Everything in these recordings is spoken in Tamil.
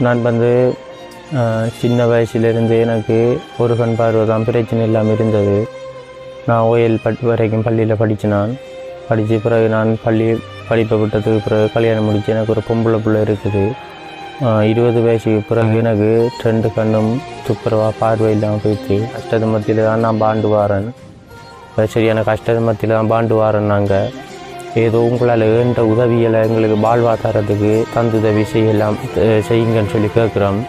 நான் சின்ன வயசுலேருந்து எனக்கு ஒரு கண் பார்வை தான் பிரச்சனை இல்லாமல் இருந்தது. நான் ஓஎல் வரைக்கும் பள்ளியில் படித்தேன். படித்த பிறகு நான் படிப்பை விட்டதுக்கு பிறகு கல்யாணம் முடித்து எனக்கு ஒரு பொம்பளை பிள்ளை இருக்குது. 20 வயசுக்கு பிறகு எனக்கு 2 கண்ணும் துப்புரவாக பார்வை இல்லாமல் போயிடுச்சு. கஷ்டத்து மத்தியில் தான் நான் பாண்டு வாரேன். சரியான கஷ்டத்து மத்தியில் தான் பாண்டு வாரேன். நாங்கள் ஏதோ உங்களால் ஏன்ற உதவிகளை எங்களுக்கு வாழ்வாதாரத்துக்கு தந்துதவி செய்யுங்கன்னு சொல்லி கேட்குறோம்.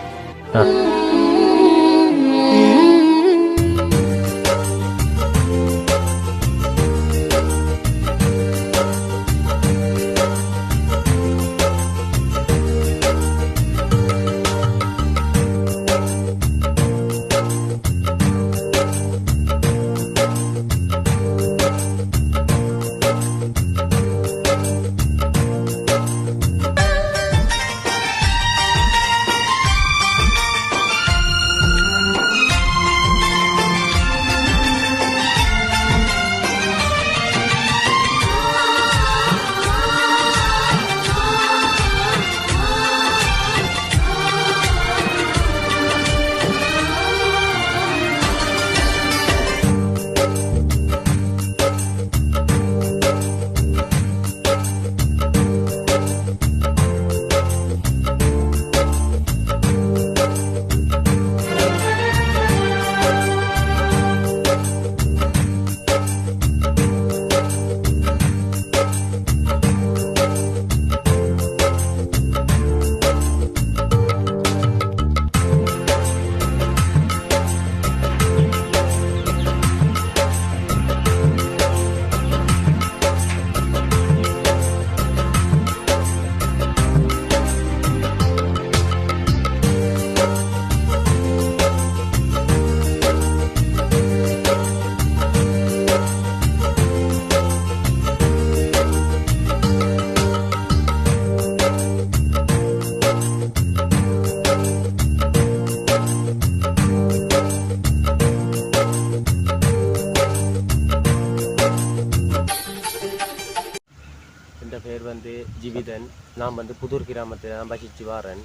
என் பேர் ஜீவிதன். நான் புதூர் கிராமத்தில் தான் வசித்து வரேன்.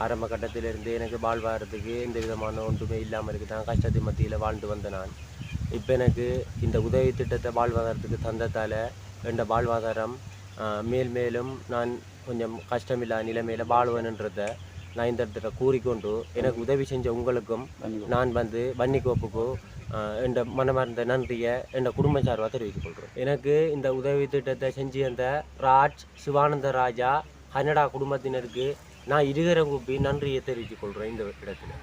ஆரம்ப கட்டத்திலிருந்து எனக்கு வாழ்வாரத்துக்கு எந்த விதமான ஒன்றுமே இல்லாமல் இருக்குது. நான் கஷ்டத்து மத்தியில் வாழ்ந்து வந்தேன். நான் இப்போ எனக்கு இந்த உதவி திட்டத்தை வாழ்வாதாரத்துக்கு தந்ததால் என் வாழ்வாதாரம் மேலும் நான் கொஞ்சம் கஷ்டமில்லா நிலைமையில் வாழ்வேன்ன்றதை நான் இந்த இடத்துல கூறிக்கொண்டு எனக்கு உதவி செஞ்ச உங்களுக்கும் நான் வன்னிக்கோப்புக்கும் என் மனமார்ந்த நன்றியை என் குடும்ப சார்பாக தெரிவித்துக் கொள்கிறேன். எனக்கு இந்த உதவி திட்டத்தை செஞ்சு அந்த ராஜ் சிவானந்த ராஜா கன்னடா குடும்பத்தினருக்கு நான் இருகரம் கூப்பி நன்றியை தெரிவித்துக் கொள்கிறேன் இந்த இடத்துல.